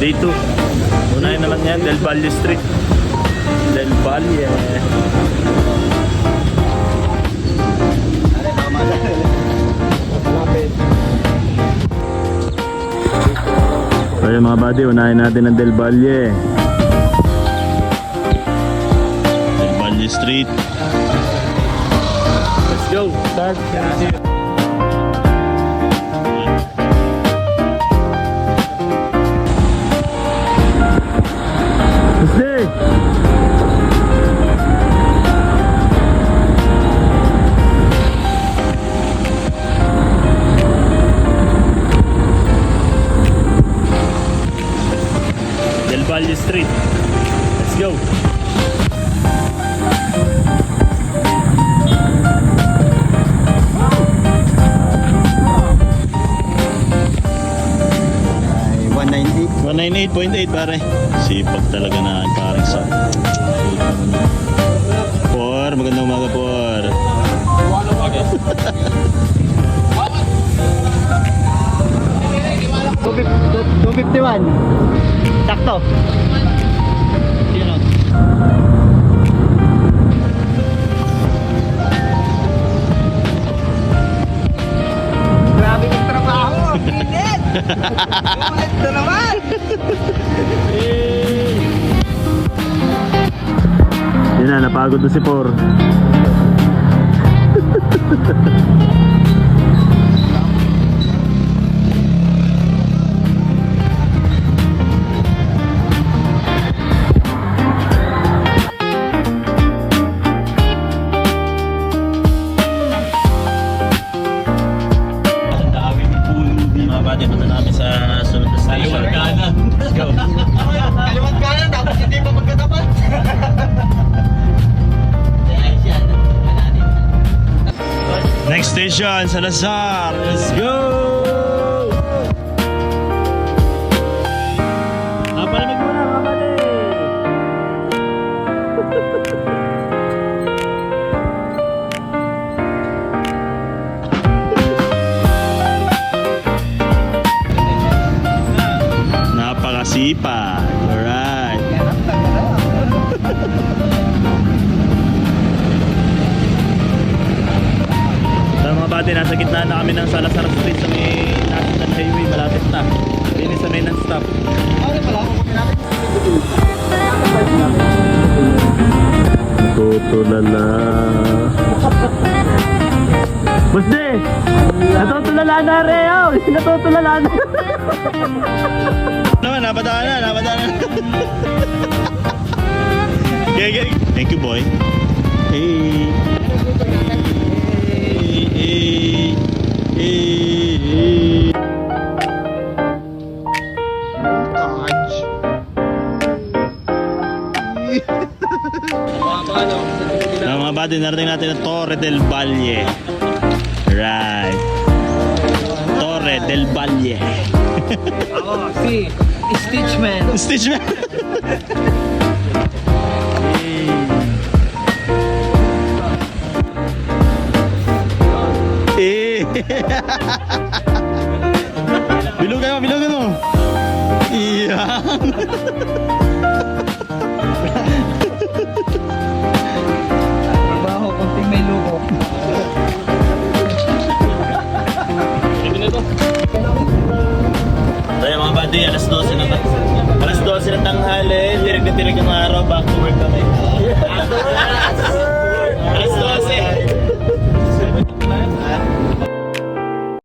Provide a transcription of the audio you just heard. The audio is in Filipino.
Day 2. Unahin na lang yan, Del Valle Street. Del Valle. So yun mga buddy, unahin natin ang Del Valle. Del Valle Street. Let's go! Start! Del Valle Street. Let's go. Ay, 198.8 pare. Sipag talaga na parang sa. Por, magandang umaga por. 251. Sakto. Yun o. Grabe yung trabaho. Minit. Ulit na naman. Yun na, napagod na si Por. Kaliwat kanan, tapos hindi pa magkatapat. Next station, Salazar. Let's go! Palamig muna, kapatid! Napakasipag. Alright. So mga buddy, nasa gitna na kami ng Salazar Street sa may National Highway. Malapit na. Hindi sa may non-stop. Natutulala. Busde! Natutulala na Reo! Natutulala na! Naman, napadaan na, napadaan na. Okay. Thank you, boy. Hey. Hey. Hey. Mga buddy, narating natin ang Torre del Valle. Right. Torre del Valle. Ako, si Stitchman. Stitchman. Bilugan mo, bilugan mo. Iyan. Trabaho, konting may luko. Tayo mga buddy, alas 12 na alas 12 na tanghali, tirig na tirig ang araw, back to work kami.